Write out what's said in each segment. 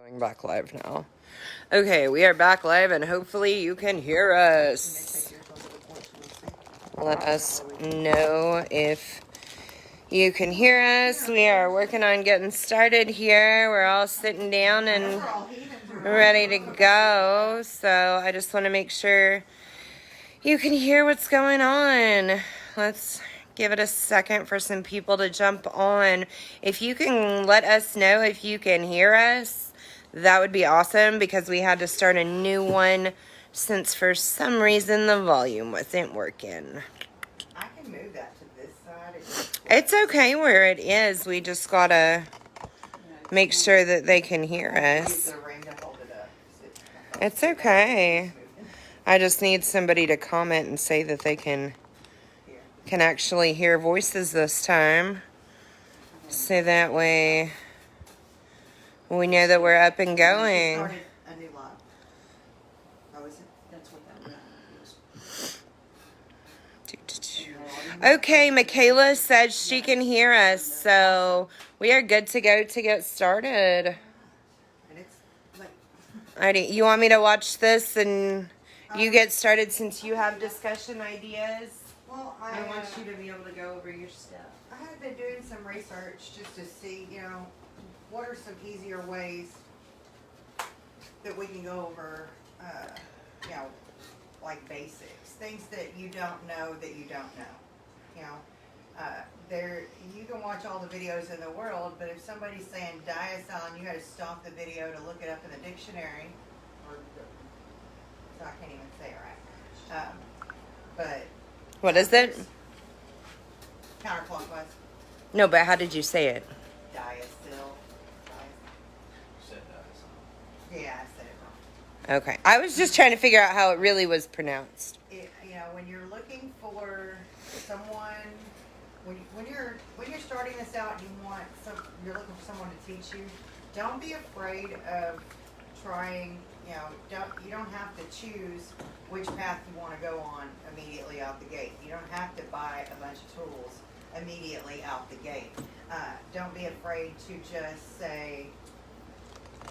Going back live now. Okay, we are back live and hopefully you can hear us. Let us know if you can hear us. We are working on getting started here. We're all sitting down and ready to go. So I just want to make sure you can hear what's going on. Let's give it a second for some people to jump on. If you can let us know if you can hear us, that would be awesome, because we had to start a new one since for some reason the volume wasn't working. I can move that to this side. It's okay where it is. We just gotta make sure that they can hear us. It's okay. I just need somebody to comment and say that they can actually hear voices this time. So that way we know that we're up and going. Started a new live. Oh, is it? That's what that was. Okay, Michaela said she can hear us, so we are good to go to get started. And it's like, Alrighty, you want me to watch this and you get started since you have discussion ideas? well, I want you to be able to go over your stuff. I have been doing some research just to see, what are some easier ways that we can go over, like basics, things that you don't know that you don't know. You can watch all the videos in the world, but if somebody's saying diacetyl, you got to stop the video to look it up in the dictionary. So I can't even say it right. But What is it? counterclockwise, No, but how did you say it? diacetyl. Said that. Yeah, I said it wrong. Okay. I was just trying to figure out how it really was pronounced. When you're looking for someone, when you're starting this out, and you're looking for someone to teach you. Don't be afraid of trying. You don't have to choose which path you want to go on immediately out the gate. You don't have to buy a bunch of tools immediately out the gate. Don't be afraid to just say,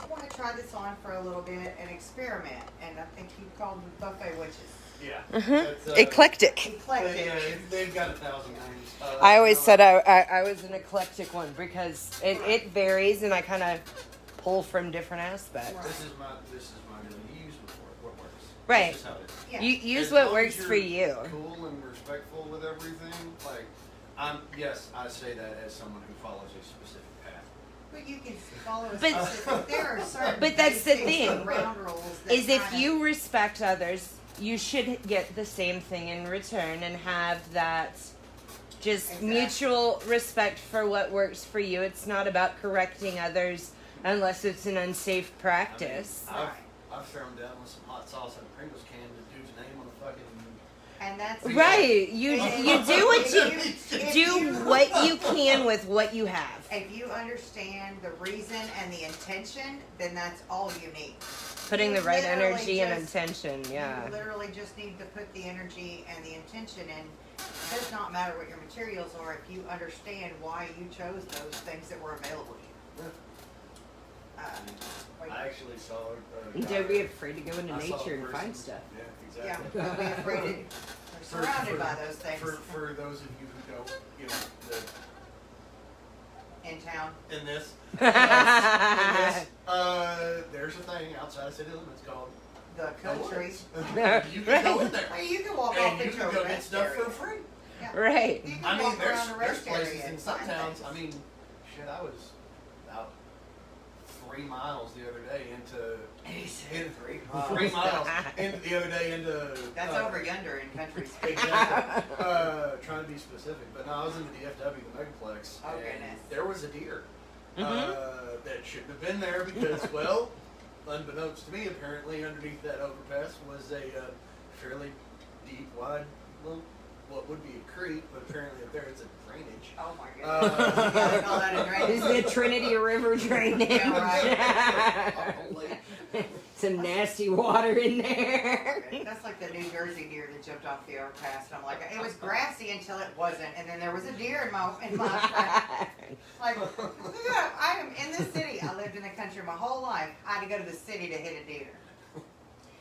I want to try this on for a little bit and experiment. And I think you called them buffet witches. Yeah. Mm-hmm. Eclectic. Eclectic. Yeah, they've got 1,000 names. I always said I was an eclectic one because it varies and I kind of pull from different aspects. Right. This is my deal. You use what works. Right. This is how it is. Yeah. You use As what long works as for you're you. Cool and respectful with everything. Like, yes, I say that as someone who follows a specific path. But you can follow a But- specific. There are certain But that's the basics thing, and ground rules that Is if kinda- you respect others, you should get the same thing in return and have that just Exactly. mutual respect for what works for you. It's not about correcting others unless it's an unsafe practice. I mean, Right. I've thrown down with some hot sauce in a Pringles can to dude's name on the fucking. and that's Right. You do what If do what you can with what you have. If you understand the reason and the intention, then that's all you need. Putting You the right literally energy and just- intention, You yeah. literally just need to put the energy and the intention in. It does not matter what your materials are if you understand why you chose those things that were available to you. I actually saw. Don't be afraid to go into I saw a nature and person- find stuff. Yeah, Yeah, exactly. don't be afraid. You're surrounded by those things For those of you who don't, in town. in this, there's a thing outside city limits called The country. You can go in there. Well, you can walk And off you into can a go get rest stuff area. for free. Yeah. Right. You can I mean, walk there's around the rest places area in and some find towns. things. I mean, shit, I was about 3 miles the other day into. In 3 miles. 3 miles the other day into. That's over yonder in countries. Exactly. Trying to be specific, but no, I was in the DFW, the Megaplex. Oh, and goodness. there was a deer Mhm. that shouldn't have been there because, well, unbeknownst to me, apparently underneath that overpass was a fairly deep, wide, well, what would be a creek, but apparently up there it's a drainage. Oh my goodness. You gotta call that a drainage. Is the Trinity River drainage? Yeah, right. some nasty water in there. That's like the New Jersey deer that jumped off the overpass. And I'm like, it was grassy until it wasn't, and then there was a deer in my like, yeah, I am in the city. I lived in the country my whole life. I had to go to the city to hit a deer.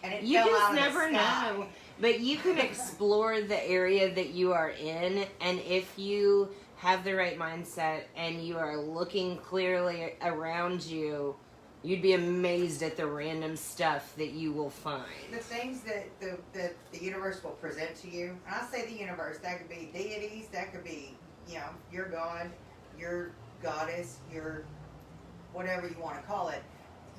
And it You fell just out of the never sky. know. But you can explore the area that you are in, and if you have the right mindset and you are looking clearly around you, you'd be amazed at the random stuff that you will find. The things that the universe will present to you, and I say the universe, that could be deities, that could be, your God, your goddess, your whatever you want to call it,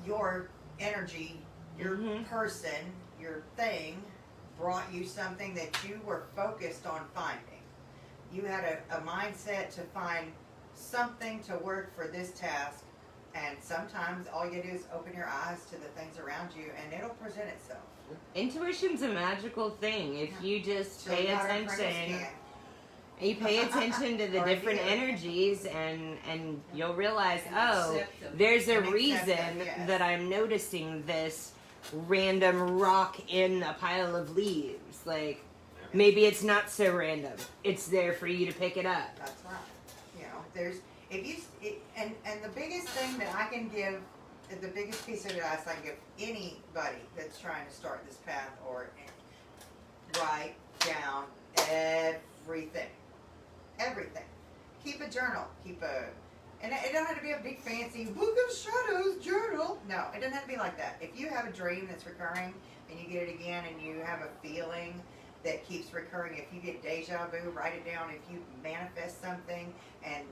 your energy, your person, your thing brought you something that you were focused on finding. You had a mindset to find something to work for this task, and sometimes all you do is open your eyes to the things around you and it'll present itself. Intuition's a magical thing. If you just So pay you gotta attention, understand. you pay attention to the Or different you. energies, and you'll realize, And oh, accept them. there's a And accept reason them, yes. that I'm noticing this random rock in a pile of leaves. Like, maybe it's not so random. It's there for you to pick it up. That's right. There's and the biggest thing that I can give, the biggest piece of advice I can give anybody that's trying to start this path, or write down everything. Keep a journal. And it don't have to be a big fancy book of shadows journal. No, it doesn't have to be like that. If you have a dream that's recurring and you get it again, and you have a feeling that keeps recurring, if you get deja vu, write it down. If you manifest something, and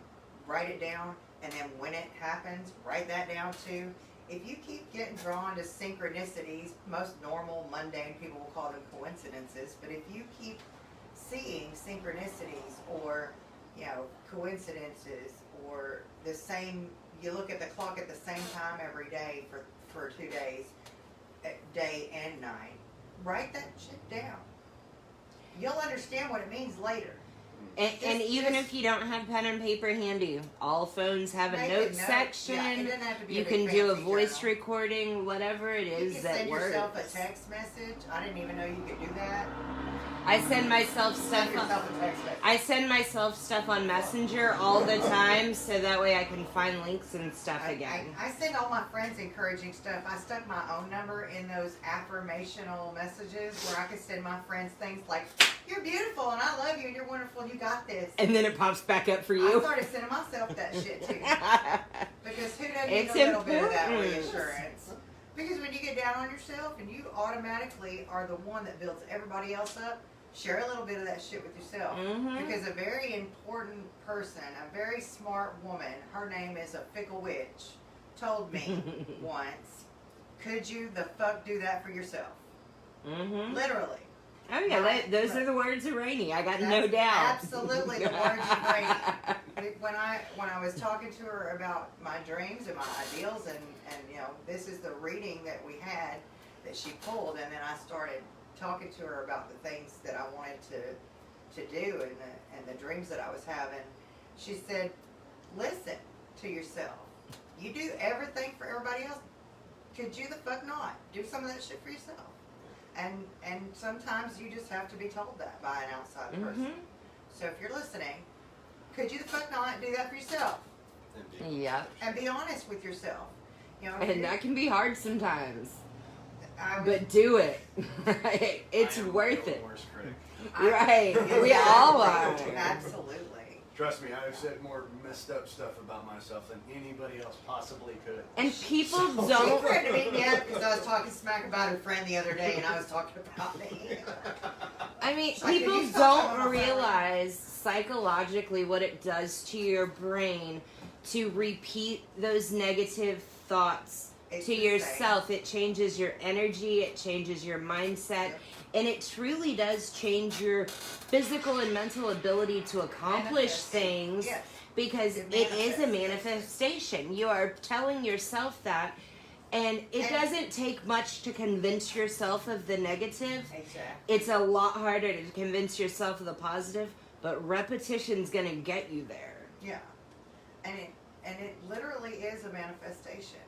write it down, and then when it happens, write that down too. If you keep getting drawn to synchronicities, most normal, mundane people will call them coincidences, but if you keep seeing synchronicities or coincidences, or the same, you look at the clock at the same time every day for 2 days, day and night, write that shit down. You'll understand what it means later. And even just- if you don't have pen and paper handy, all phones have a Make note note. section. Yeah, it doesn't have to be You a can big do a fancy voice journal. recording, whatever it You is can that send works. yourself a text message. I didn't even know you could do that. I send myself stuff. Send yourself a text message. I send myself stuff on Messenger all the time, so that way I can find links and stuff again. I send all my friends encouraging stuff. I stuck my own number in those affirmational messages where I could send my friends things like, "You're beautiful and I love you and you're wonderful and you got this." And then it pops back up for I you. started sending myself that shit too. Because who doesn't need It's a little bit of that important. reassurance? Because when you get down on yourself and you automatically are the one that builds everybody else up, share a little bit of that shit with yourself. Mhm. Because a very important person, a very smart woman, her name is a fickle witch, told me once, "Could you the fuck do that for yourself?" Mhm. Literally. Oh yeah, those are the words of Rainey. I got no That's doubt. absolutely the words of Rainey. When I was talking to her about my dreams and my ideals, and this is the reading that we had that she pulled, and then I started talking to her about the things that I wanted to do and the dreams that I was having. She said, "Listen to yourself. You do everything for everybody else. Could you the fuck not do some of that shit for yourself?" And sometimes you just have to be told that by an outside person. So if you're listening, could you the fuck not do that for yourself? Yep. And be honest with yourself. And that can be hard sometimes. I was, But do it. It's I am worth my it. own worst critic. Right. We all are. Absolutely. Trust me, I've said more messed up stuff about myself than anybody else possibly could. And people She don't. threatened to beat me up because I was talking smack about her friend the other day, and I was talking about me. I mean, It's like, people if you stop talking don't about my realize psychologically what it does to your brain to repeat those negative thoughts It's to insane. yourself. It changes your energy, it changes your mindset, Yep. and it truly does change your physical and mental ability to accomplish Manifest. things. Yes. Because It it is a manifests. manifestation. You are telling yourself that, and it And- doesn't take much to convince yourself of the negative. Exactly. It's a lot harder to convince yourself of the positive, but repetition's gonna get you there. Yeah. And it literally is a manifestation.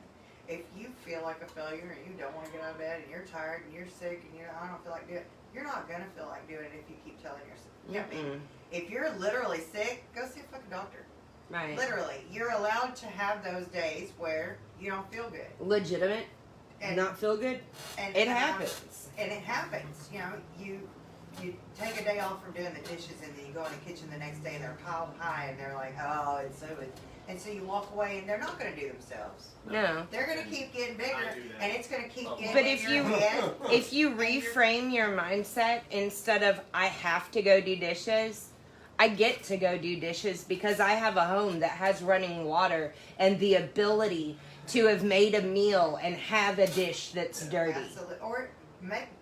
if you feel like a failure and you don't want to get out of bed and you're tired and you're sick and I don't feel like doing it, you're not gonna feel like doing it if you keep telling yourself. I mean, if you're literally sick, go see a fucking doctor. Right. Literally, you're allowed to have those days where you don't feel good. Legitimate. And Not feel good. and It happens. And it happens. You know, you take a day off from doing the dishes and then you go in the kitchen the next day and they're piled high and they're like, oh, it's so good. And so you walk away and they're not going to do themselves. No. They're going to keep getting bigger I do that. and it's going to keep getting But in if your you head. if you reframe your mindset instead of I have to go do dishes, I get to go do dishes because I have a home that has running water and the ability to have made a meal and have a dish that's dirty. Absolutely. Or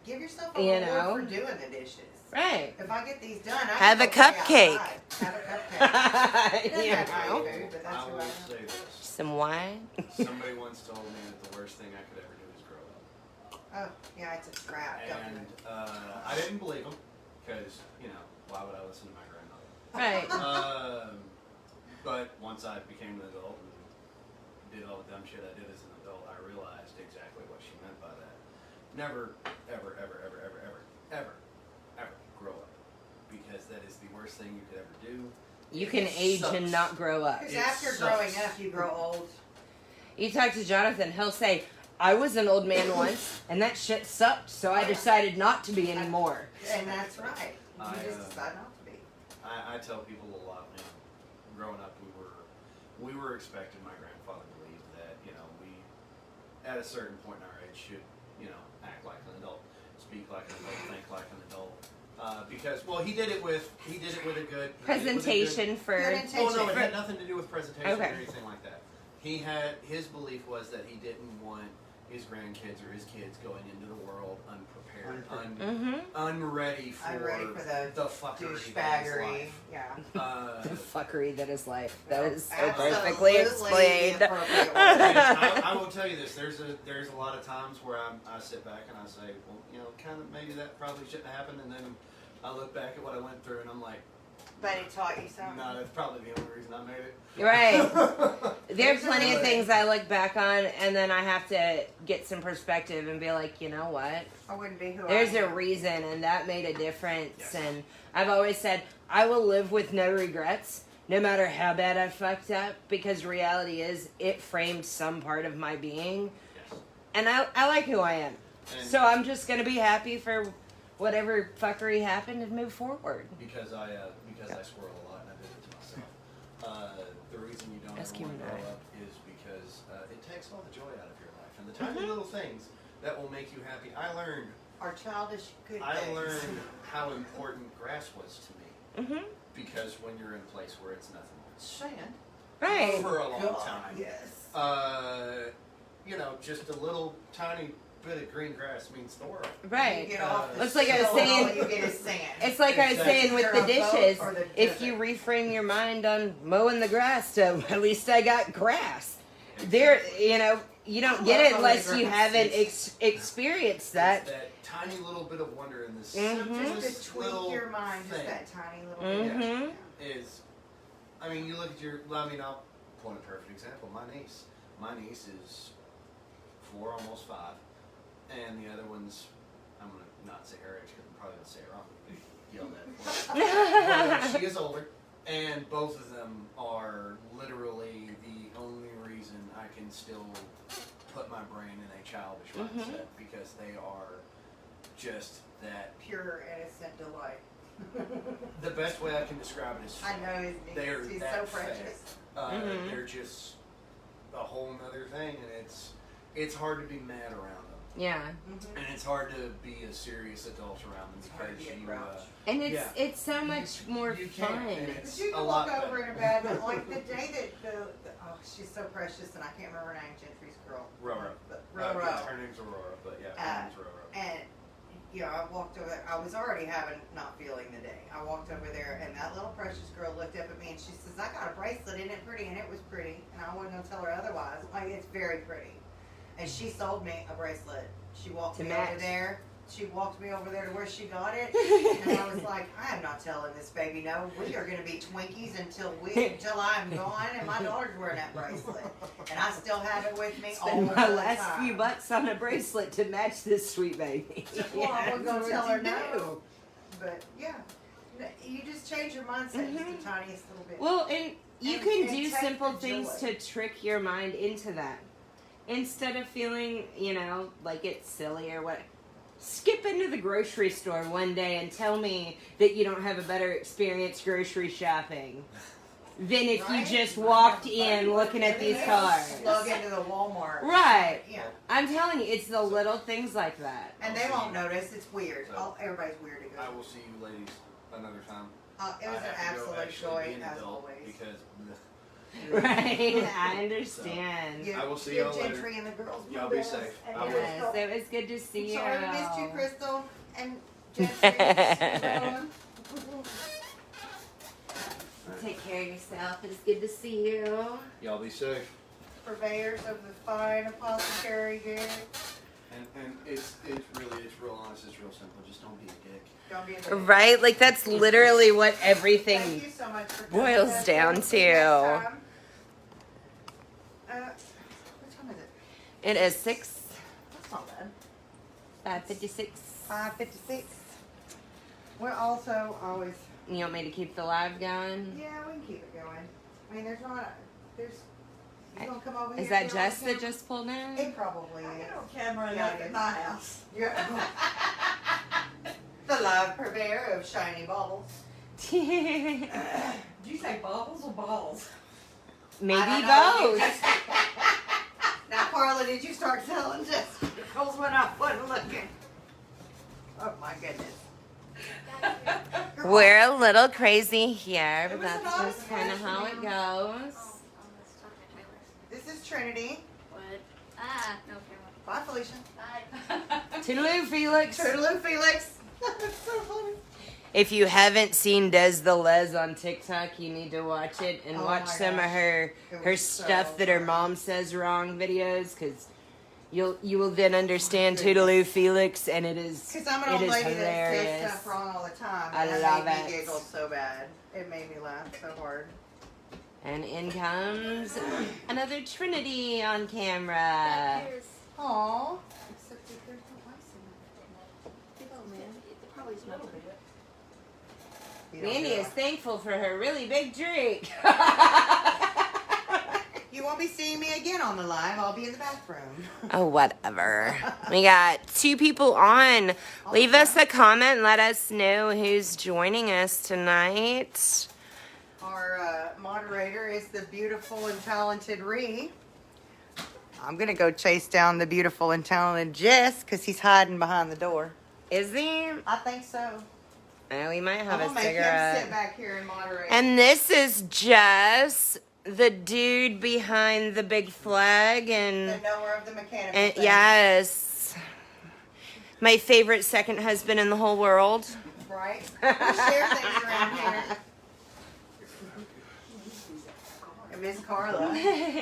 give yourself a You reward know? for doing the dishes. Right. If I get these done, I Have can a go play cupcake. outside. Have a cupcake. It doesn't You have to be know? food, but that's I who will I am. say this. Some wine. Somebody once told me that the worst thing I could ever do is grow up. Oh, yeah, it's a trap. Don't do And it. I didn't believe him because, you know, why would I listen to my grandmother? Right. But once I became an adult and did all the dumb shit I did as an adult, I realized exactly what she meant by that. Never, ever, ever, ever, ever, ever, ever, ever grow up. Because that is the worst thing you could ever do. You can It age sucks. and not grow up. Because It after sucks. growing up, you grow old. You talk to Jonathan, he'll say, I was an old man once, and that shit sucked, so I decided not to be anymore. And that's right. You I, just decide not to be. I tell people a lot, you know, growing up we were expected, my grandfather believed that, you know, we at a certain point in our age should, you know, act like an adult, speak like an adult, think like an adult. Because he did it with a good Presentation for. Good Oh no, it intention. had nothing to do with presentation Okay. or anything like that. His belief was that he didn't want his grandkids or his kids going into the world unprepared, Mm-hmm. unready for, Unready for the fuckery that is Douchebaggery. life. Yeah. The fuckery that is life. That is so Absolutely perfectly the explained. appropriate word. I will tell you this. There's a lot of times where I sit back and I say, well, you know, kind of maybe that probably shouldn't have happened, and then I look back at what I went through and I'm like, But it taught you something. no, that's probably the only reason I made it. Right. There are plenty of things I look back on, and then I have to get some perspective and be like, you know what? I wouldn't be who There's I a am. reason, and that made a difference. Yes. And I've always said, I will live with no regrets, no matter how bad I fucked up, because reality is, it framed some part of my being. Yes. And I like who I am. And So I'm just going to be happy for whatever fuckery happened and move forward. because I squirrel a lot and I did it to myself. The reason you don't Ask ever you want to and I. grow up is because it takes all the joy out of your life and the tiny little things that will make you happy. I learned Our childish good things. learned how important grass was to me Mm-hmm. because when you're in a place where it's nothing but sand Right. for a long God, time, yes. you know, just a little tiny bit of green grass means the world. Right. You get off the It's like I was soil, saying- all you get is sand. It's like I was saying with the Either a boat dishes. or the If you desert. reframe your mind on mowing the grass to at least I got grass. There, you know, you don't get it unless you haven't experienced It's that. that tiny little bit of wonder in this Mhm. simplest Just to tweak little your mind, just thing that tiny little bit. Mhm. is, I mean, you look at I'll point a perfect example. My niece is 4, almost 5, and the other one's, I'm gonna not say her age because I'm probably gonna say it wrong. Yelled at for it. She is older, and both of them are literally the only reason I can still put my brain in a childish mindset because they are just that. Pure innocent delight. The best way I can describe it is I know his they're niece. He's that so precious. Mhm. They're just a whole nother thing, and it's hard to be mad around them, Yeah. Mm-hmm. and it's hard to be a serious adult around them It's hard to because be a you. grouch. And Yeah. it's so much more You can't, fun. and Because it's you a can lot look over better. in a bad, but like the day that oh, she's so precious, and I can't remember her name, Gentry's girl. Roro. But Yeah, Roro. her name's Aurora, but yeah, Uh, her name's Roro. And, you know, I walked over there. I was already not feeling the day. I walked over there, and that little precious girl looked up at me, and she says, I got a bracelet. Isn't it pretty? And it was pretty. And I wasn't going to tell her otherwise. Like, it's very pretty. And she sold me a bracelet. She walked To me match. over there she walked me over there to where she got it, and I was like, I am not telling this baby no. We are going to be Twinkies until I'm gone, and my daughter's wearing that bracelet, and I still have it with me all Spend the my time. last few bucks on a bracelet to match this sweet baby. Well, I wasn't gonna That's tell what her you no. do. But yeah, you just change your mindset just the tiniest little bit. Well, and you And- can and do take simple the things joy. to trick your mind into that. Instead of feeling, like it's silly or what. Skip into the grocery store one day and tell me that you don't have a better experience grocery shopping than if Right? you just walked in looking at these cars. Slug into the Walmart. Right. Yeah. I'm telling you, it's the little things like that. And they won't notice. It's weird. Everybody's weird to go. I will see you ladies another time. It was I an have to go absolute actually joy, be an as adult always. Because Right, I understand. Yeah, I will see good y'all later. Gentry and the girls. were Y'all be best. safe. And I will. Yes, it was good to see you. Sorry we missed you, Crystal and Gentry. Take care of yourself. It's good to see you. Y'all be safe. Purveyors of the fine apothecary goods. And it's real honest. It's real simple. Just don't be a dick. Don't be a dick. Right? Like, that's literally what Thank everything. you so much for coming. boils Guys, down we'll see you to. next time. What time is it? It is 6. That's not bad. 5:56. 5:56. We're also always. You want me to keep the live going? Yeah, we can keep it going. I mean, there's. You gonna come over here? Is that and get on Jess that camera? just pulled in? It probably is. Camera Yeah, enough it at is. my house. Yeah. The live purveyor of shiny baubles. Did you say bubbles or balls? Maybe I don't know. both. Now, Carla, did you start selling just because when I wasn't looking? Oh my goodness. We're a little crazy here, but It was that's an just kind of how it goes. This is Trinity. What? Ah, no camera. Bye, Felicia. Bye. Toodaloo, Felix. Toodaloo, Felix. That's so funny. If you haven't seen Des the Les on TikTok, you need to watch it and Oh watch my some of gosh. her It her was so stuff that her funny. mom says wrong videos, because you will then understand Goodness. Toodaloo Felix, and it is Because I'm an it old is lady that says hilarious. stuff wrong all the time. I And love that made it. me giggle so bad. It made me laugh so hard. And in comes another Trinity on That camera. appears. Aw. Except that there's no ice in it. Oh man, it probably smells a bit. You don't Mandy do is it. thankful for her really big drink. You won't be seeing me again on the live. I'll be in the bathroom. Oh, whatever. We got 2 people on. Leave us a comment and let us know who's joining us tonight. Our moderator is the beautiful and talented Ree. I'm going to go chase down the beautiful and talented Jess because he's hiding behind the door. Is he? I think so. We might have I'm a going to make him sit cigarette. back here and moderate. And this is Jess, the dude behind the big flag, the and knower of the mechanical thing. yes, my favorite second husband in the whole world. Right? We share things around here. And Miss Carla,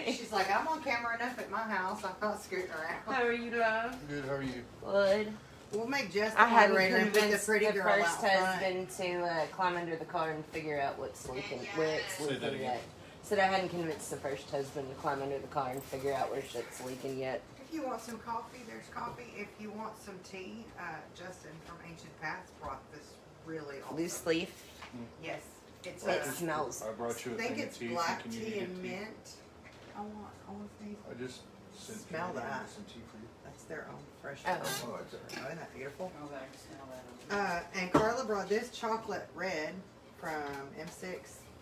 she's like, I'm on camera enough at my house. I'm not scooting around. How are you, love? Good, how are you? Good. We'll make Jess the I hadn't moderator and put the convinced pretty the girl first out front. husband to climb under the car and figure out what's leaking, where it's Say that leaking again. yet. Said I hadn't convinced the first husband to climb under the car and figure out where shit's leaking yet. If you want some coffee, there's coffee. If you want some tea, Justin from Ancient Paths brought this really awesome. Loose leaf. Yes. It's It a, smells. I brought you I a think thing of it's tea. black Can you tea get and tea? mint. I want these. I just sent Smell you that. some tea for you. That's their own fresh. Oh. Oh, it's Oh, isn't that beautiful? Oh, I can smell that. And Carla brought this chocolate red from M6.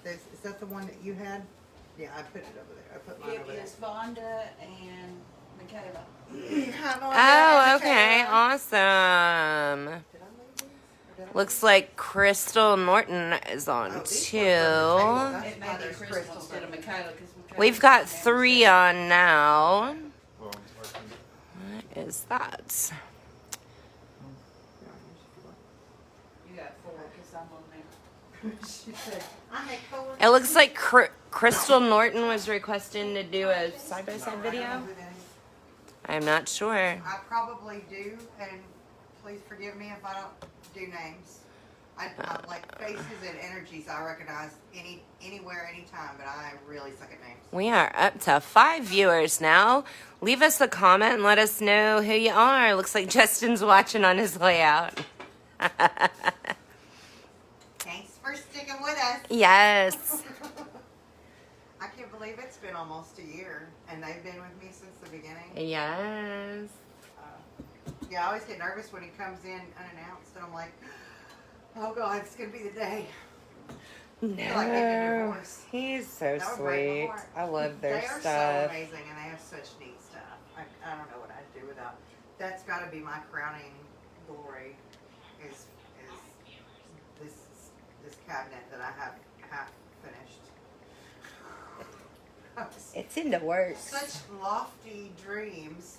Is that the one that you had? Yeah, I put it over there. I put mine It over is Vonda and Michaela. there. Hi, Vonda. Oh, okay. Michaela. Awesome. Did I leave these? Or did I Looks like Crystal Norton is on Oh, these too. ones are on the table. It may Oh, be there's Crystal Crystal instead of Norton. Michaela. We've got 3 on now. Well, I can- What is that? You got 4 because I'm on there. She said, I make cola. It looks like Crystal Norton was requesting to do a side-by-side I don't video. know who that is. I'm not sure. I probably do, and please forgive me if I don't do names. I like faces and energies I recognize anywhere, anytime, but I really suck at names. We are up to 5 viewers now. Leave us a comment and let us know who you are. Looks like Justin's watching on his way out. Thanks for sticking with us. Yes. I can't believe it's been almost a year, and they've been with me since the beginning. Yes. Yeah, I always get nervous when he comes in unannounced, and I'm like, oh God, it's gonna be the day. Feel like getting a No. divorce. He's so That would break my sweet. heart. I love their They are so stuff. amazing, and they have such neat stuff. I don't know what I'd do without. That's got to be my crowning glory. Is this cabinet that I have half finished. It's in the works. Such lofty dreams.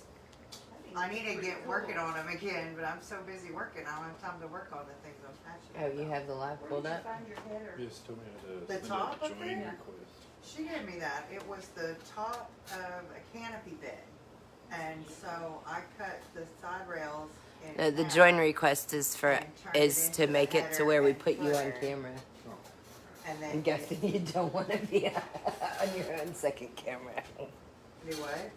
I need to get working on them again, but I'm so busy working. I don't have time to work on the things I'm passionate Oh, you have the live Where pulled did you up? find your header? You just told me how to The send top a of join it? request. She gave me that. It was the top of a canopy bed. And so I cut the side rails in No, the half. join request is for And turned it is into to the make it to header where we and put you on footer. camera. And then I'm guessing you don't want to be on your own second camera. do what?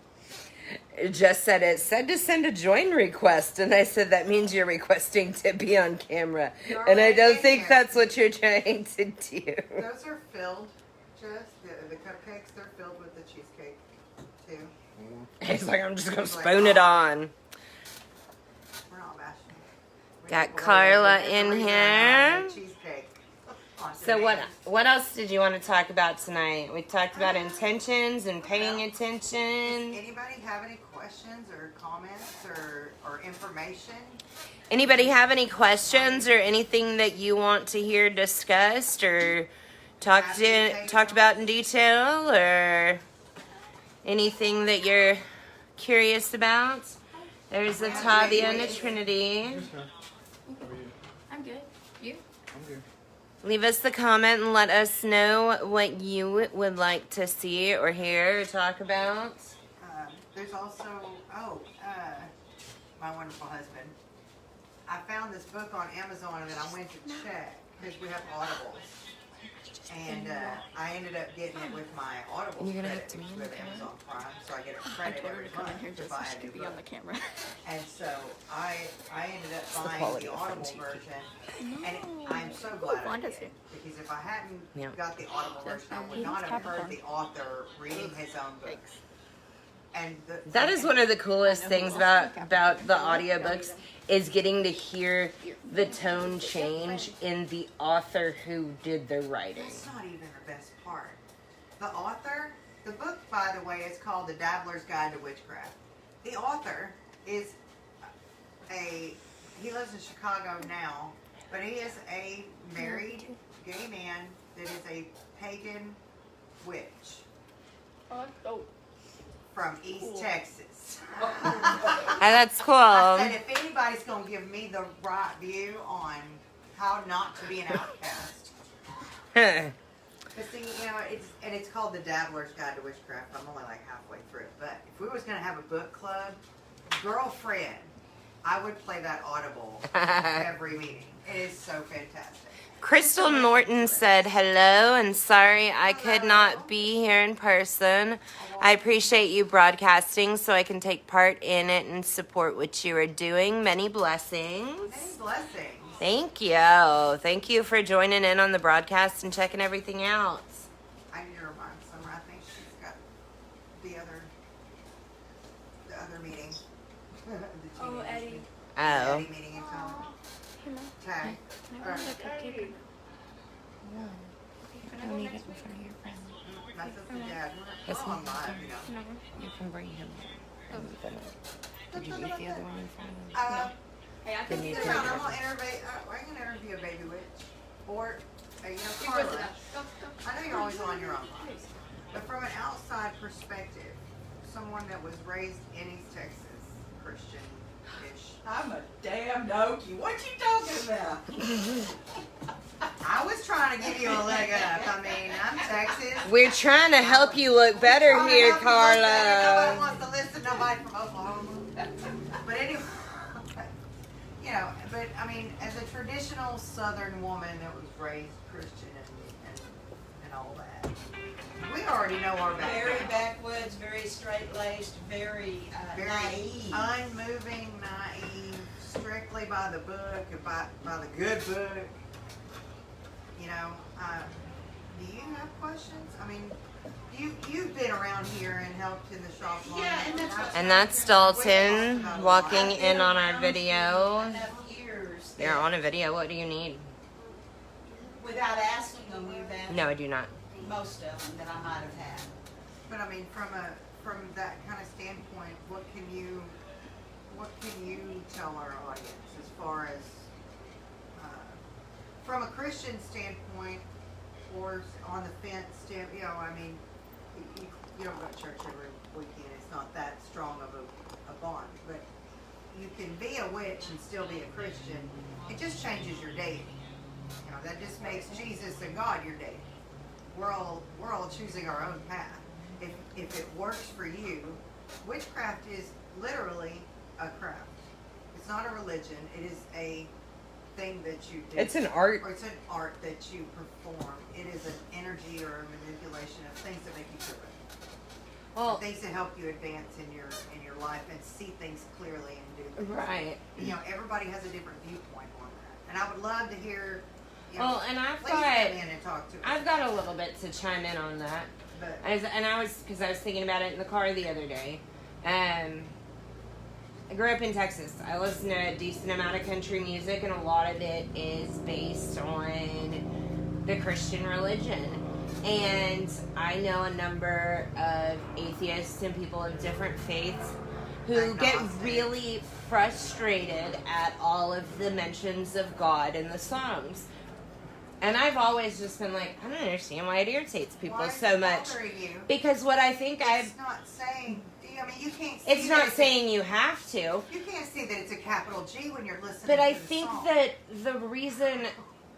It just said to send a join request, and I said that means you're requesting to be on camera, You're and I already don't in think here. that's what you're trying to do. Those are filled. Just the cupcakes. They're filled with the cheesecake too. He's like, I'm just gonna spoon it on. We're not bashing. We Got don't believe Carla it. There's a in reason I have here. a cheesecake on So demand. what else did you want to talk about tonight? We talked about intentions and paying attention. Anybody have any questions or comments or information? Anybody have any questions or anything that you want to hear discussed or talked about in detail, or anything that you're curious about? There's a Tavia and a Trinity. Yes, ma'am. How are you? I'm good. You? I'm good. Leave us the comment and let us know what you would like to see or hear or talk about. There's also my wonderful husband. I found this book on Amazon and I went to check because we have Audibles. And I ended up getting it with my Audible You're gonna credit have to because be we in have the Amazon Prime, so I get a I credit told her every to come in month here to just buy so a she new could be on the book. camera. And so I ended up the buying quality the of Audible friends you keep. version, and I'm so glad I Wanda's did here. because if I hadn't Yeah. got the Audible version, I would not have heard the author reading his own book. And That is one of the coolest things about the audiobooks is getting to hear the tone change in the author who did the writing. That's not even the best part. The author, the book, by the way, is called The Dabbler's Guide to Witchcraft. The author is he lives in Chicago now, but he is a married gay man that is a pagan witch Oh, from East Texas. That's cool. I said, if anybody's going to give me the right view on how not to be an outcast, but see, it's called The Dabbler's Guide to Witchcraft. I'm only like halfway through it. But if we was going to have a book club, girlfriend, I would play that Audible every meeting. It is so fantastic. Crystal Norton said hello and sorry I could not be here in person. I appreciate you broadcasting so I can take part in it and support what you are doing. Many blessings. Many blessings. Thank you. Thank you for joining in on the broadcast and checking everything out. I need to remind Summer. I think she's got the other meeting. The Oh, teenagers Eddie. meeting. Oh. Eddie meeting in town. Hello. Okay. Can I have a cupcake? Don't eat it in front of your friend. My sister, Dad. Yes, We're all on live, you know. No. You can bring him. Did you eat the other one in front of him? Hey, I Then you Sit can- around. I'm gonna interview a baby witch, or You're Carla. good enough. Go, go. I know you're always on your own, but from an outside perspective, someone that was raised in East Texas, Christian-ish. I'm a damn dokey. What you talking about? I was trying to give you a leg up. I mean, I'm Texas. We're trying to help you look better Trying to here, help you look better. Nobody Carla. wants to listen to nobody from Oklahoma. But anyway, you know, but I mean, as a traditional Southern woman that was raised Christian and all that, we already know our Very background. backwoods, very straight-laced, very Very naive. unmoving, naive, strictly by the book, and by the good book. You know, do you have questions? I mean, you've been around here and helped in the shop line. Yeah, and that's what- And that's Dalton walking in on our video. Enough years You're that on a video. What do you need? without asking them, you've answered No, I do not. most of them that I might have had. But I mean, from that kind of standpoint, what can you tell our audience as far as from a Christian standpoint or on the fence stand? You know, I mean, you don't go to church every weekend. It's not that strong of a bond, but you can be a witch and still be a Christian. It just changes your dating. You know, that just makes Jesus and God your dating. We're all choosing our own path. If it works for you, witchcraft is literally a craft. It's not a religion. It is a thing that you do. It's an art. Or it's an art that you perform. It is an energy or a manipulation of things that make you feel better. Well, Things that help you advance in your life and see things clearly and do things. right. You know, everybody has a different viewpoint on that. And I would love to hear. You know, Well, and I've please got come in and talk to us. I've got a little bit to chime in on that. But I was thinking about it in the car the other day. I grew up in Texas. I listen to a decent amount of country music, and a lot of it is based on the Christian religion. And I know a number of atheists and people of different faiths who get Agnostic. really frustrated at all of the mentions of God in the songs. And I've always just been like, I don't understand why it irritates people why is so it much. bothering you? Because what I think It's not saying. I mean, you can't. See it's that not saying you have to, You can't see that it's a capital G when you're listening. but I to the think song. that the reason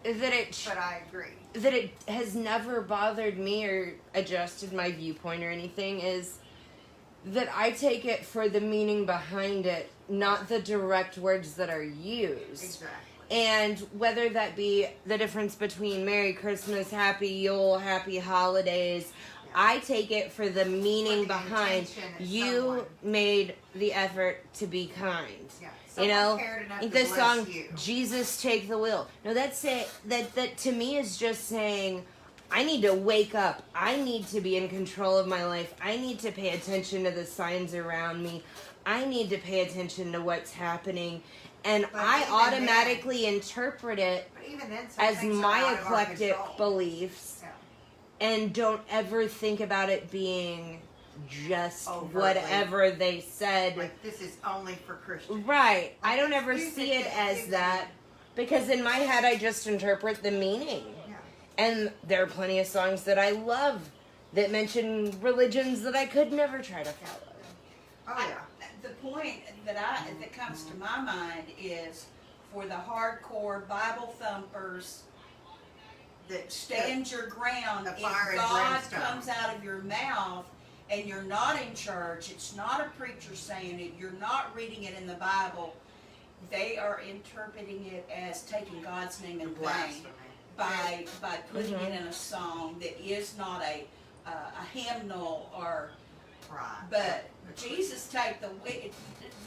that But I agree. it has never bothered me or adjusted my viewpoint or anything is that I take it for the meaning behind it, not the direct words that are used. Exactly. And whether that be the difference between Merry Christmas, Happy Yule, Happy Holidays, I take it for the meaning For the behind intention that you someone- made the effort to be kind. Yeah. You know, cared enough to this bless song, you. Jesus Take the Wheel. No, that's it. That to me is just saying, I need to wake up. I need to be in control of my life. I need to pay attention to the signs around me. I need to pay attention to what's happening. And But I even automatically interpret it But even then, some as things are my out of our eclectic control. beliefs Yeah. and don't ever think about it being just Overtly. whatever they said. Like this is only for Christians. Right. I don't Like, ever music see it that as gives that because in my head I just interpret the meaning. Yeah. And there are plenty of songs that I love that mention religions that I could never try to follow. Oh yeah. The point that comes to my mind is for the hardcore Bible thumpers, That stand your ground. the If fire and God brimstone. comes out of your mouth and you're not in church, it's not a preacher saying it, you're not reading it in the Bible, they are interpreting it as taking God's name in vain blasphemy. by putting it in a song that is not a hymnal or. Right. But Jesus take the way.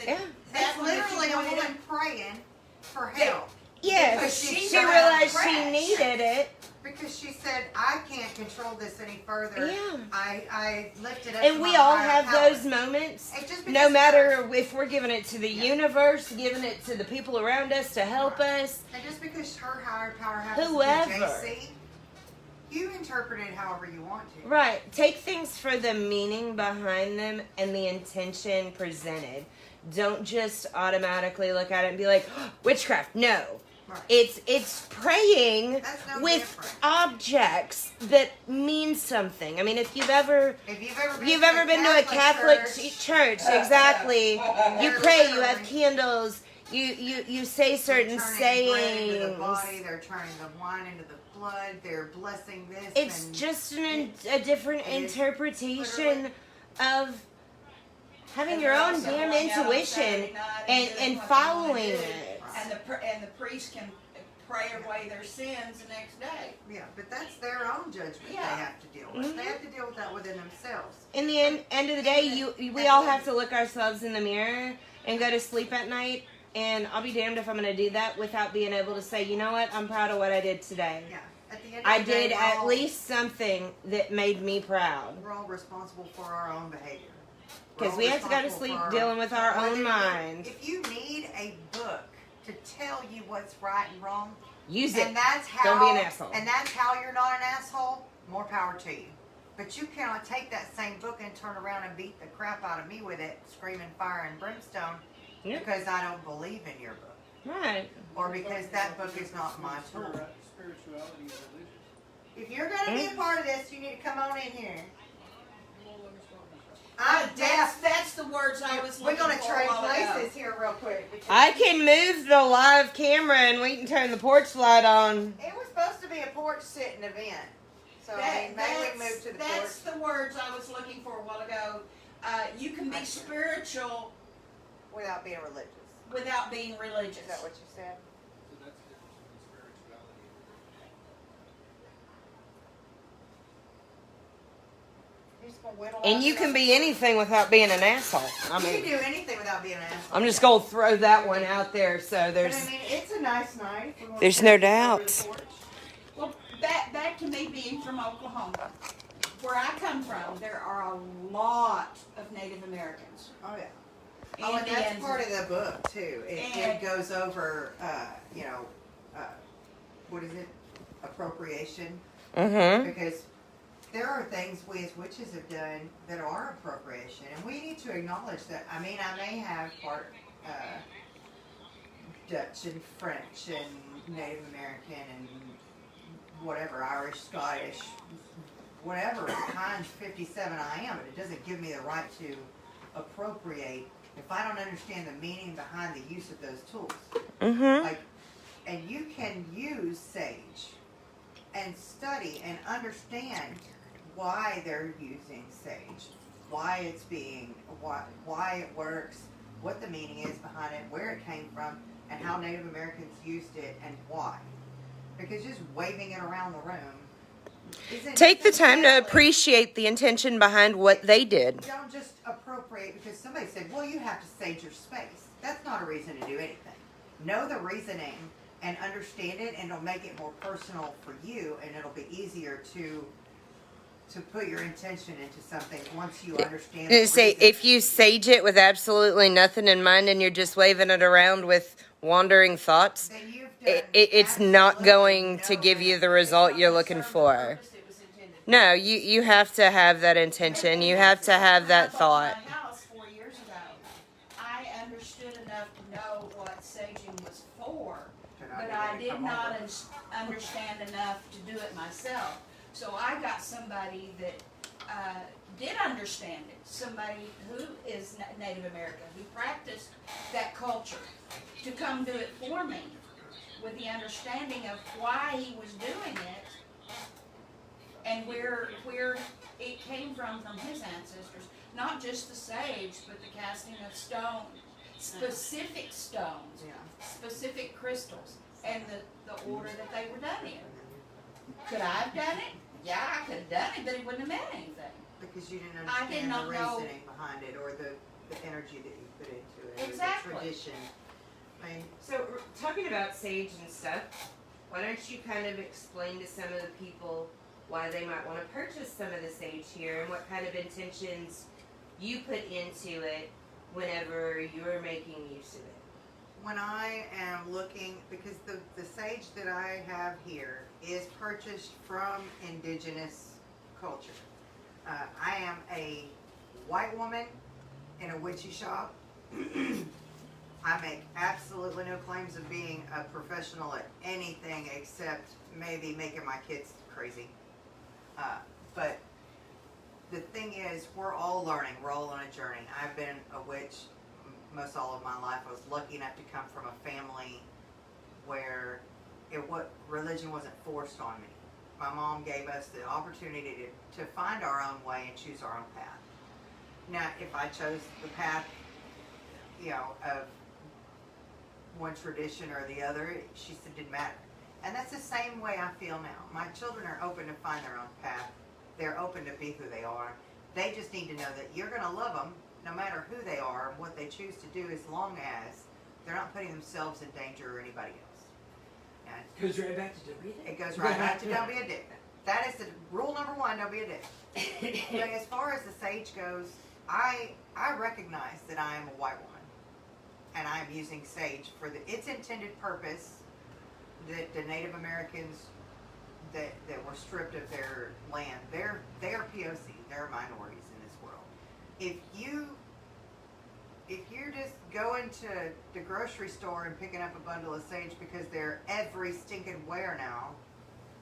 Yeah. That's literally a woman praying for help. Yes, Because she she's realized she fresh. needed it. Because she said, I can't control this any further. Yeah. I lifted up And to we my all higher have power. those moments. And just No because matter if we're giving it to the universe, giving it to the people around us to help us. And just because her higher power happens Whoever. to be JC, you interpret it however you want to. Right. Take things for the meaning behind them and the intention presented. Don't just automatically look at it and be like, "Oh, witchcraft." No. Right. It's praying That's no with different. objects that mean something. I mean, if you've ever If you've You've ever been to a Catholic church, exactly. You They're pray, you have literally- candles, you say certain they're turning bread into the sayings. body, they're turning the wine into the blood, they're blessing this. It's and just a different it is interpretation of having And your they're own also damn going out on intuition Saturday night and doing what they wanna following do. it. And the and the priest can pray away their sins the next day. Yeah, but that's their own judgment Yeah. they have to deal with. They have to deal with that within themselves. In the end of the day, we all have to look ourselves in the mirror and go to sleep at night. And I'll be damned if I'm going to do that without being able to say, you know what, I'm proud of what I did today. Yeah. At the end of I the day, did at least something that made me proud. we're all responsible for our own behavior. We're Because all we have to go to responsible sleep for dealing with our whether own you- mind. If you need a book to tell you what's right and wrong, Use it. and that's how Don't be an asshole. And that's how you're not an asshole, more power to you. But you cannot take that same book and turn around and beat the crap out of me with it, screaming fire and brimstone, Yep. because I don't believe in your book. Right. Or because that book is not my tool. Spirituality and religion. If you're going to be a part of this, you need to come on in here. Well, let me start this out. I'm deaf. That's the words I was We're looking going to for a trade while ago. places here real quick. because I can move the live camera and we can turn the porch light on. It was supposed to be a porch sitting event. So, I mean, maybe we move to the porch. That's the words I was looking for a while ago. You can be spiritual Without being religious. without being religious. Is that what you said? So that's the difference between spirituality and religion. You're just gonna whittle And out you the can other be part. anything without being an asshole. I You can mean, do anything without being an asshole. I'm just going to throw that one out there so But there's... I mean, it's a nice night. if we wanna There's sit no over the doubt. porch. Well, back to me being from Oklahoma. Where I come from, there are a lot of Native Americans. Oh yeah. Oh, and that's Indians. part of the book too. It And- goes over, what is it? Appropriation. Mm-hmm. Because there are things we as witches have done that are appropriation, and we need to acknowledge that. I mean, I may have part Dutch and French and Native American and whatever, Irish, Scottish, whatever times 57 I am, but it doesn't give me the right to appropriate if I don't understand the meaning behind the use of those tools. Mm-hmm. Like, and you can use sage and study and understand why they're using sage, why it's being, why it works, what the meaning is behind it, where it came from, and how Native Americans used it and why. Because just waving it around the room isn't Take the time to necessarily- appreciate the intention behind what they did. Don't just appropriate because somebody said, well, you have to sage your space. That's not a reason to do anything. Know the reasoning and understand it, and it'll make it more personal for you, and it'll be easier to put your intention into something once you understand the Say, reason. if you sage it with absolutely nothing in mind and you're just waving it around with wandering thoughts, Then you've done it's not absolutely going to no give you good. the result you're looking Serve the for. purpose it was intended. No, you have to have that intention. You have to have that When I thought. bought my house 4 years ago, I understood enough to know what saging was for, but I did not understand enough to do it myself. So I got somebody that did understand it, somebody who is Native American, who practiced that culture, to come do it for me with the understanding of why he was doing it and where it came from his ancestors. Not just the sage, but the casting of stone, specific stones, Yeah. specific crystals, and the order that they were done in. Could I have done it? Yeah, I could have done it, but it wouldn't have meant anything. Because you didn't I did understand not the know- reasoning behind it or the energy that you put into it. Exactly. Or the tradition. I mean, So, talking about sage and stuff, why don't you kind of explain to some of the people why they might want to purchase some of the sage here and what kind of intentions you put into it whenever you're making use of it? when I am looking, because the sage that I have here is purchased from indigenous culture. I am a white woman in a witchy shop. I make absolutely no claims of being a professional at anything except maybe making my kids crazy. But the thing is, we're all learning. We're all on a journey. I've been a witch most all of my life. I was lucky enough to come from a family where religion wasn't forced on me. My mom gave us the opportunity to find our own way and choose our own path. Now, if I chose the path, of one tradition or the other. She said it didn't matter. And that's the same way I feel now. My children are open to find their own path. They're open to be who they are. They just need to know that you're going to love them no matter who they are and what they choose to do, as long as they're not putting themselves in danger or anybody else. And Goes right back to WD. it goes right back to don't be a dick. That is the rule number one, don't be a dick. But as far as the sage goes, I recognize that I am a white woman. And I am using sage for its intended purpose, that the Native Americans that were stripped of their land, they're POC, they're minorities in this world. If you're just going to the grocery store and picking up a bundle of sage because they're every stinking where now,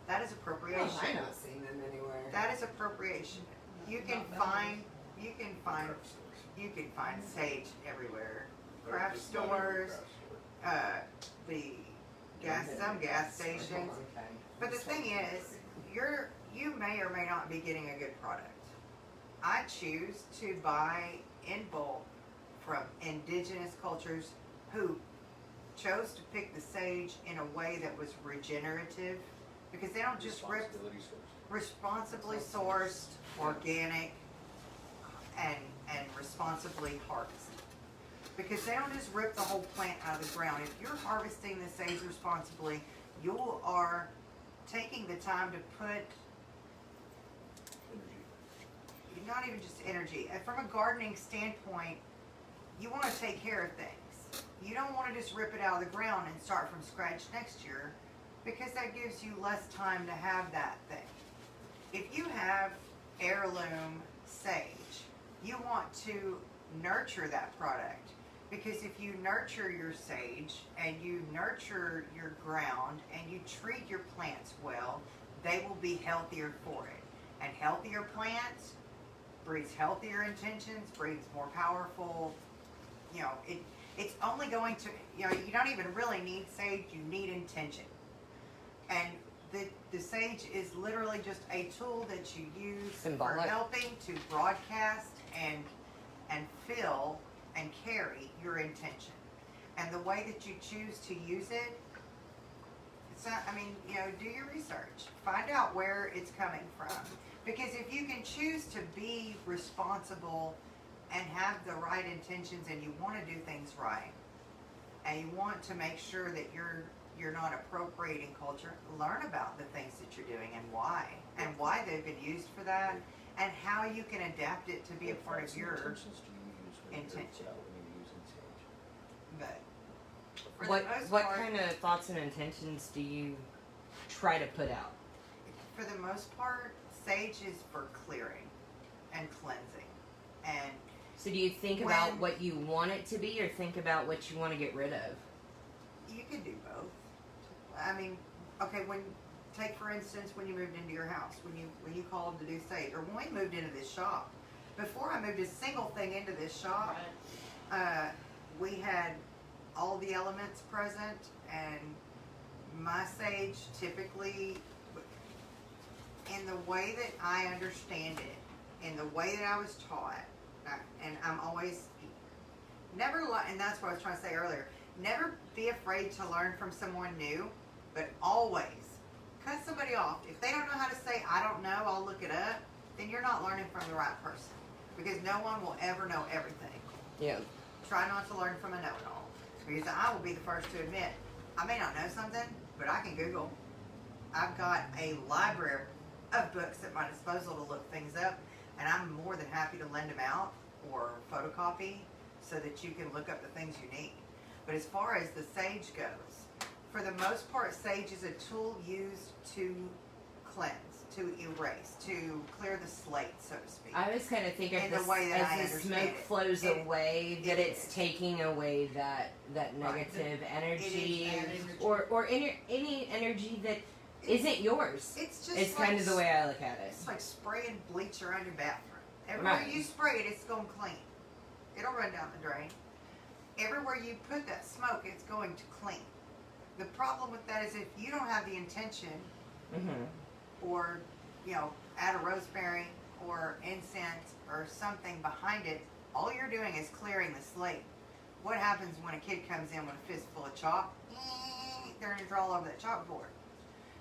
that is appropriation. Well, I'm not seeing them anywhere. That is appropriation. You can find sage everywhere. Craft stores, some gas stations. But the thing is, you may or may not be getting a good product. I choose to buy in bulk from indigenous cultures who chose to pick the sage in a way that was regenerative, because they don't just rip responsibly sourced, organic, and responsibly harvested. Because they don't just rip the whole plant out of the ground. If you're harvesting the sage responsibly, you are taking the time to put not even just energy. From a gardening standpoint, you want to take care of things. You don't want to just rip it out of the ground and start from scratch next year, because that gives you less time to have that thing. If you have heirloom sage, you want to nurture that product, because if you nurture your sage and you nurture your ground and you treat your plants well, they will be healthier for it. And healthier plants breeds healthier intentions, breeds more powerful, it's only going to, you don't even really need sage, you need intention. And the sage is literally just a tool that you use Symbolic. for helping to broadcast and fill and carry your intention. And the way that you choose to use it, it's not, do your research. Find out where it's coming from. Because if you can choose to be responsible and have the right intentions, and you want to do things right, and you want to make sure that you're not appropriating culture, learn about the things that you're doing and why they've been used for that, and how you can adapt it to be a part of your intention. But for the most What part, kind of thoughts and intentions do you try to put out? for the most part, sage is for clearing and cleansing. And So do you think about When- what you want it to be, or think about what you want to get rid of? you can do both. Okay, take for instance when you moved into your house, when you called to do sage, or when we moved into this shop. Before I moved a single thing into this shop, we had all the elements present, and my sage typically, in the way that I understand it, in the way that I was taught, and I'm always and that's what I was trying to say earlier, never be afraid to learn from someone new, but always cut somebody off. If they don't know how to say, I don't know, I'll look it up, then you're not learning from the right person. Because no one will ever know everything. Yeah. Try not to learn from a know-it-all. Because I will be the first to admit, I may not know something, but I can Google. I've got a library of books at my disposal to look things up, and I'm more than happy to lend them out or photocopy so that you can look up the things you need. But as far as the sage goes, for the most part, sage is a tool used to cleanse, to erase, to clear the slate, so to speak. I always kind of think of In the this way that I as the understand smoke it. flows It- away, that it it's is. taking away that Right. negative energy, bad energy. or any energy that isn't yours. It's just It's like kind of the way I look at it. It's like spraying bleach around your bathroom. Everywhere Right. you spray it, it's going to clean. It'll run down the drain. Everywhere you put that smoke, it's going to clean. The problem with that is if you don't have the intention, Mm-hmm. or add a rosemary or incense or something behind it, all you're doing is clearing the slate. what happens when a kid comes in with a fistful of chalk? They're gonna draw all over that chalkboard.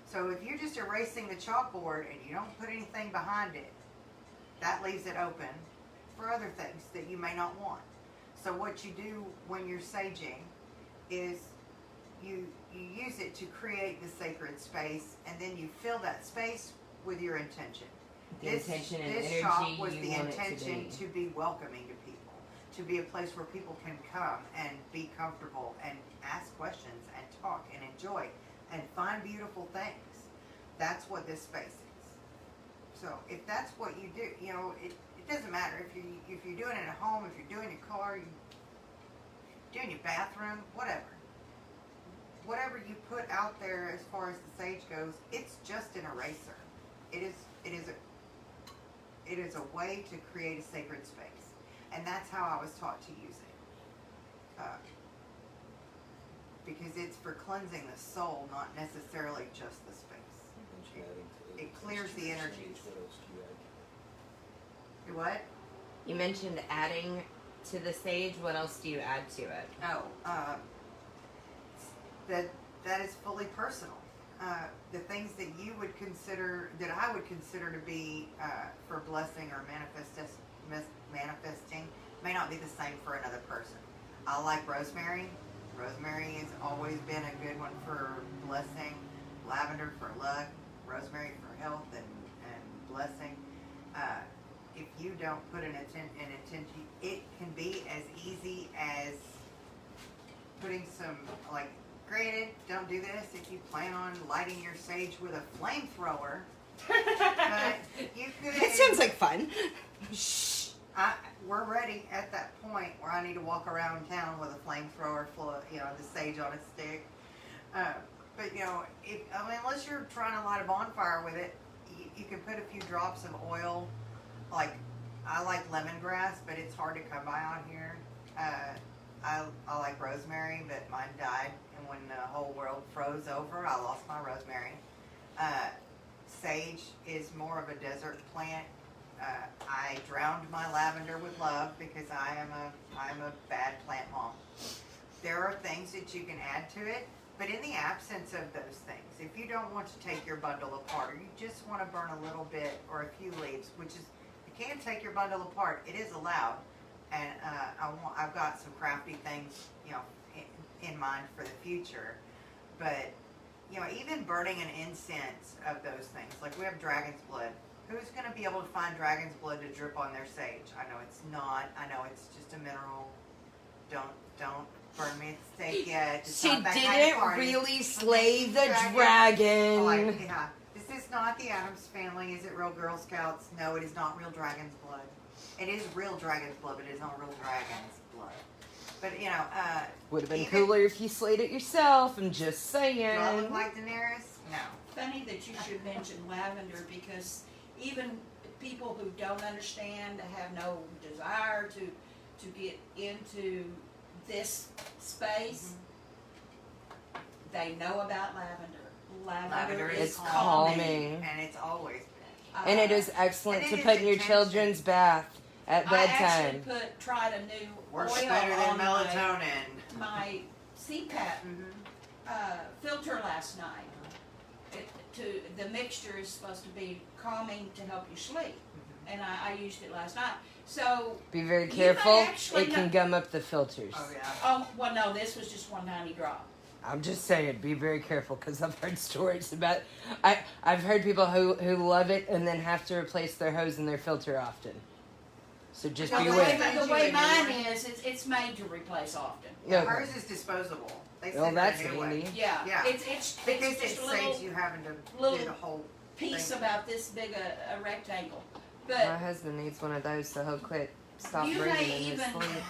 So if you're just erasing the chalkboard and you don't put anything behind it, that leaves it open for other things that you may not want. So what you do when you're saging is you use it to create the sacred space, and then you fill that space with your intention. The intention and this energy shop was you the want it to intention be. to be welcoming to people, to be a place where people can come and be comfortable and ask questions and talk and enjoy and find beautiful things. That's what this space is. So if that's what you do, you know, it doesn't matter if you're doing it at home, if you're doing your car, you're doing your bathroom, whatever. Whatever you put out there as far as the sage goes, it's just an eraser. It is a way to create a sacred space, and that's how I was taught to use it. Because it's for cleansing the soul, not necessarily just the space. It clears the energies. Do what? You mentioned adding to the sage. What else do you add to it? Oh, that is fully personal. The things that you would consider, that I would consider to be for blessing or manifesting, may not be the same for another person. I like rosemary. Rosemary has always been a good one for blessing. Lavender for luck. Rosemary for health and blessing. If you don't put an intention, it can be as easy as putting some, like, granted, don't do this if you plan on lighting your sage with a flamethrower. But you could. It sounds like fun. Shh. We're ready at that point where I need to walk around town with a flamethrower full of, you know, the sage on a stick. But, you know, unless you're trying to light a bonfire with it, you can put a few drops of oil. Like, I like lemongrass, but it's hard to come by out here. I like rosemary, but mine died. And when the whole world froze over, I lost my rosemary. Sage is more of a desert plant. I drowned my lavender with love because I am a bad plant mom. There are things that you can add to it, but in the absence of those things, if you don't want to take your bundle apart, or you just want to burn a little bit or a few leaves, which is, you can take your bundle apart, it is allowed. And I've got some crafty things, you know, in mind for the future. But, you know, even burning an incense of those things, like we have dragon's blood. Who's going to be able to find dragon's blood to drip on their sage? I know it's not. I know it's just a mineral. Don't burn me at the stake yet. It's She not that kind of didn't party. really slay the Oh, dragon. like, yeah. This is not the Addams Family. Is it real Girl Scouts? No, it is not real dragon's blood. It is real dragon's blood, but it is not real dragon's blood. But, you know, Would have been even- cooler if you slayed it yourself. I'm just saying. do I look like Daenerys? No. Funny that you should mention lavender, because even people who don't understand, have no desire to get into this space, they know about lavender. Lavender is is calming. calming. And it's always been. And it is excellent And to it put is in your intention. children's bath at I actually bedtime. tried a new Works oil better than on melatonin. my CPAP filter last night. The mixture is supposed to be calming to help you sleep, and I used it last night. So, Be very You may careful. actually It can not- gum up the filters. Oh, yeah. oh well, no, this was just one tiny drop. I'm just saying, be very careful because I've heard stories about. I've heard people who love it and then have to replace their hose and their filter often. So just Well, be the aware. way- The way mine is, it's made to replace often. Okay. Hers is disposable. They Well, send that's a new one. handy. Yeah, Yeah. it's Because just it a saves little you having to little do the whole piece thing. about this big a rectangle. My But husband needs one of those so he'll quit. Stop You breathing may in his even-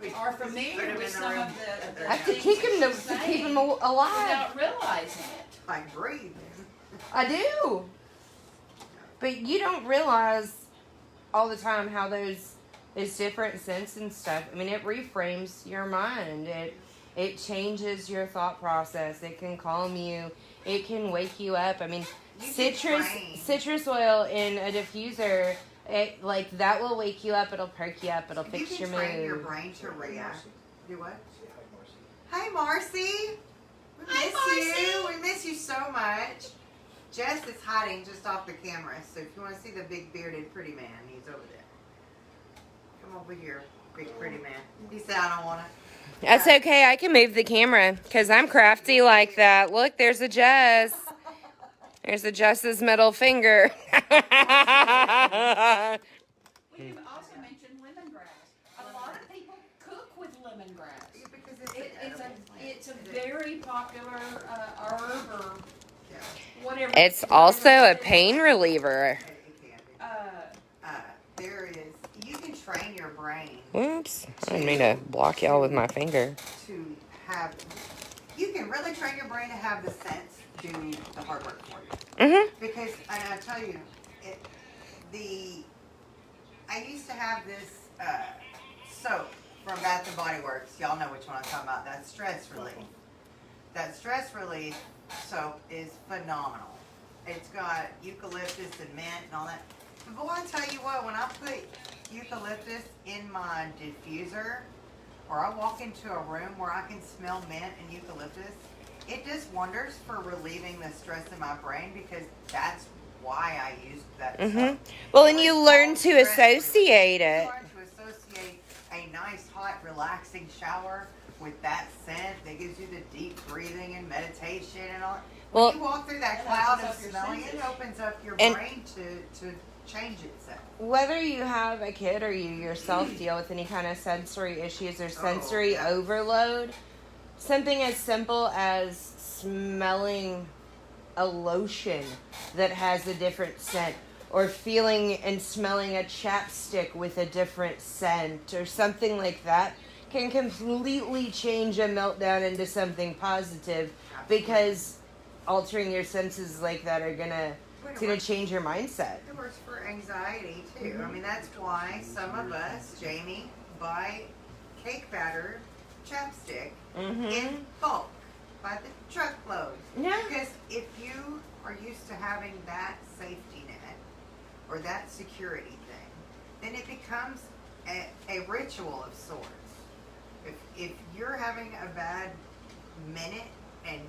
We are put familiar them with in the some room. of the I have to things kick him that to she's keep him saying alive. without realizing it. Like breathing. I do. But you don't realize all the time how there's different scents and stuff. I mean, it reframes your mind. It changes your thought process. It can calm you. It can wake you up. I mean, You can train. citrus oil in a diffuser, that will wake you up. It'll perk you up. It'll You fix can your train your mood. brain to react. Do what? Say hi, Marcy. Hi, Marcy. We miss you. We miss you so much. Jess is hiding just off the camera, so if you want to see the big bearded pretty man, he's over there. Come over here, big pretty man. He said I don't want it. That's okay. I can move the camera because I'm crafty like that. Look, there's a Jess. There's a Jess's middle finger. We can also mention lemongrass. A lot of people cook with lemongrass. Because it's It's a very popular herb or Yeah. whatever. It's also a pain reliever. It can be. There is. You can train your brain Whoops. I didn't mean to block y'all with my finger. to have. You can really train your brain to have the sense do the hard work for you. Mm-hmm. Because, and I tell you, I used to have this soap from Bath and Body Works. Y'all know which one I'm talking about. That's stress relief. That stress relief soap is phenomenal. It's got eucalyptus and mint and all that. But boy, I tell you what, when I put eucalyptus in my diffuser, or I walk into a room where I can smell mint and eucalyptus, it does wonders for relieving the stress in my brain, because that's why I used that Mm-hmm. soap. Well, and you learn to Stress relief. associate it. You learn to associate a nice, hot, relaxing shower with that scent that gives you the deep breathing and meditation and all. When Well, you walk through that It cloud opens of up your smelling, it senses. opens up your And- brain to change itself. whether you have a kid or you yourself deal with any kind of sensory issues or sensory yeah. overload, something as simple as smelling a lotion that has a different scent, or feeling and smelling a chapstick with a different scent, or something like that, can completely change a meltdown into something positive, because altering your senses like that are gonna it's gonna change your mindset. It works for anxiety too. I mean, that's why some of us, Jamie, buy cake batter chapstick Mm-hmm. in bulk by the truckload. Yeah. Because if you are used to having that safety net or that security thing, then it becomes a ritual of sorts. If you're having a bad minute and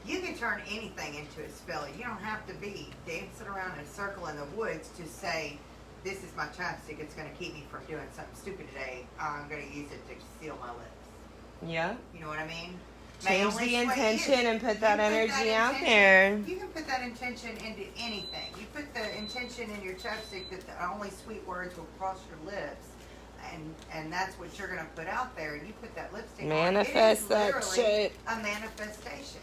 you can turn anything into a spell. You don't have to be dancing around in a circle in the woods to say, this is my chapstick, it's going to keep me from doing something stupid today. I'm going to use it to seal my lips. Yeah. You know what I mean? Change the intention and put that You put energy that out intention- there. You can put that intention into anything. You put the intention in your chapstick that the only sweet words will cross your lips, and that's what you're going to put out there. And you put that lipstick Manifest on. It is that literally shit. a manifestation.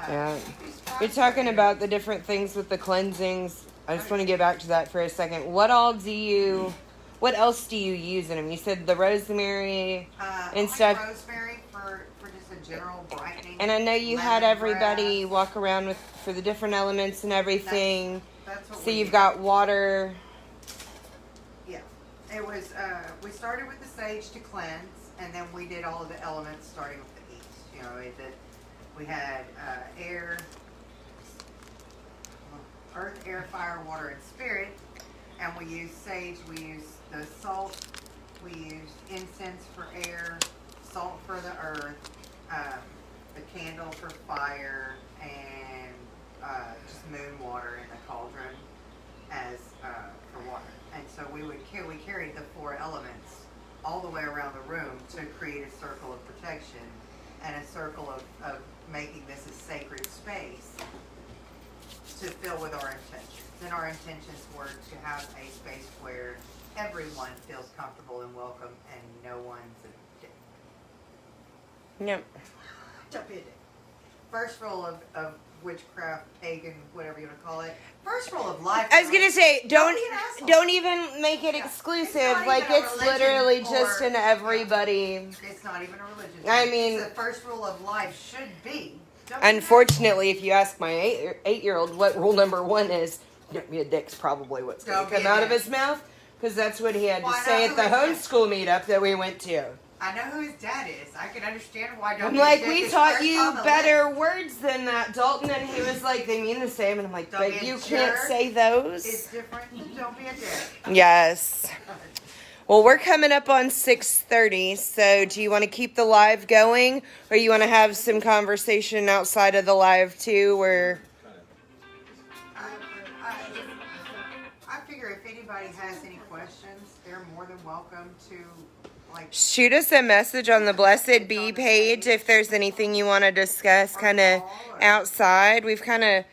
Yeah. just try You're talking it. about the different things with the cleansings. I just want to get back to that for a second. What else do you use in them? You said the rosemary and I like stuff. rosemary for just a general brightening. And I know you had lemongrass. everybody walk around with for the different elements and everything. That's what So we you've did. got water. Yeah, it was. We started with the sage to cleanse, and then we did all of the elements starting with the east. You know, we had air, earth, air, fire, water, and spirit, and we used sage. We used the salt. We used incense for air, salt for the earth, the candle for fire, and just moon water in the cauldron as for water. And so we carried the four elements all the way around the room to create a circle of protection and a circle of making this a sacred space to fill with our intentions. And our intentions were to have a space where everyone feels comfortable and welcome and no one's a dick. Yep. Jump in. First rule of witchcraft, pagan, whatever you want to call it. First rule of life. I was gonna say, Don't be an asshole. don't even make it Yeah. exclusive. It's not Like even a it's religion literally or- just in everybody. It's not even a religion. I thing. mean- the first rule of life should be. Don't be an Unfortunately, if you ask my 8-year-old what rule number 1 is, don't be a dick's probably what's going Don't to be come a out of dick. his mouth, because that's what he had Well, to I say know at the who his- homeschool meetup that we went to. I know who his dad is. I can understand why. Don't I'm be a like, dick we is taught first you on the better list. words than that, Dalton, and he was like, they mean the same, and I'm like, Don't but be a you can't jerk. say those. It's different than don't be a dick. Yes. Well, we're coming up on 6:30, so do you want to keep the live going, or you want to have some conversation outside of the live too, where... I figure if anybody has any questions, they're more than welcome to, like, Shoot us a message on the Blessed Bee page if there's anything you want to discuss kind of outside. We've kind of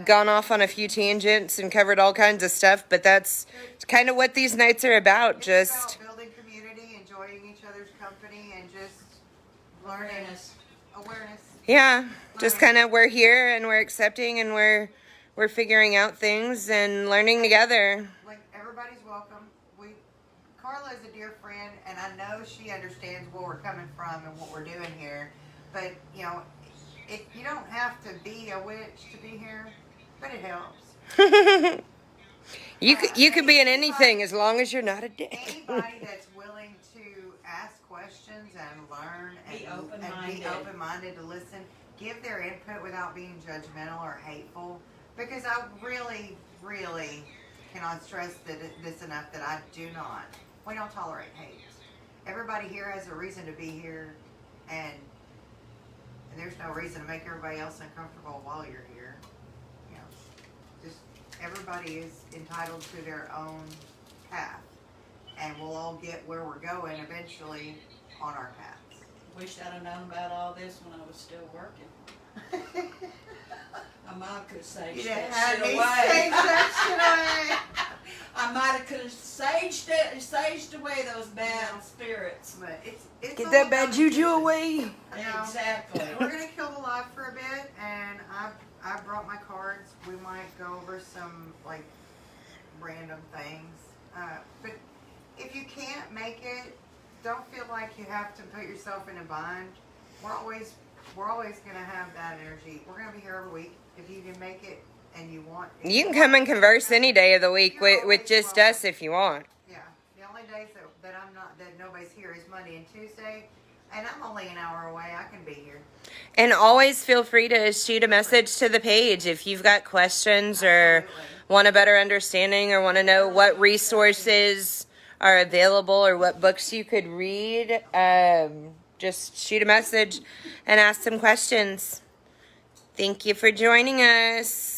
gone off on a few tangents and covered all kinds of stuff, but that's kind of what these nights are about. it's Just, about building community, enjoying each other's company, and just learning awareness. yeah, just kind of we're here and we're accepting and we're figuring out things and learning together. Like, everybody's welcome. Carla is a dear friend, and I know she understands where we're coming from and what we're doing here. But, you know, you don't have to be a witch to be here, but it helps. You could be in anything as long as you're not a dick. Anybody that's willing to ask questions and learn and Be and be open-minded. open-minded to listen, give their input without being judgmental or hateful. Because I really, really cannot stress this enough that we don't tolerate hate. Everybody here has a reason to be here, and there's no reason to make everybody else uncomfortable while you're here. You know, just everybody is entitled to their own path, and we'll all get where we're going eventually on our paths. Wish I'd have known about all this when I was still working. My mom could have saged You that didn't have shit me away. sage that I might have could have saged away those bad spirits. shit away. But it's Get all that bad about juju away. Yeah. Exactly. We're gonna kill the live for a bit, and I brought my cards. We might go over some like random things, but if you can't make it, don't feel like you have to put yourself in a bind. We're always gonna have that energy. We're gonna be here every week. If you can make it and you want, You can come and converse any day of the week with just us if you want. Yeah, the only days that nobody's here is Monday and Tuesday, and I'm only an hour away. I can be here. And always feel free to shoot a message to the page if you've got questions or Absolutely. want a better understanding or want to know what resources are available or what books you could read. Just shoot a message and ask some questions. Thank you for joining us.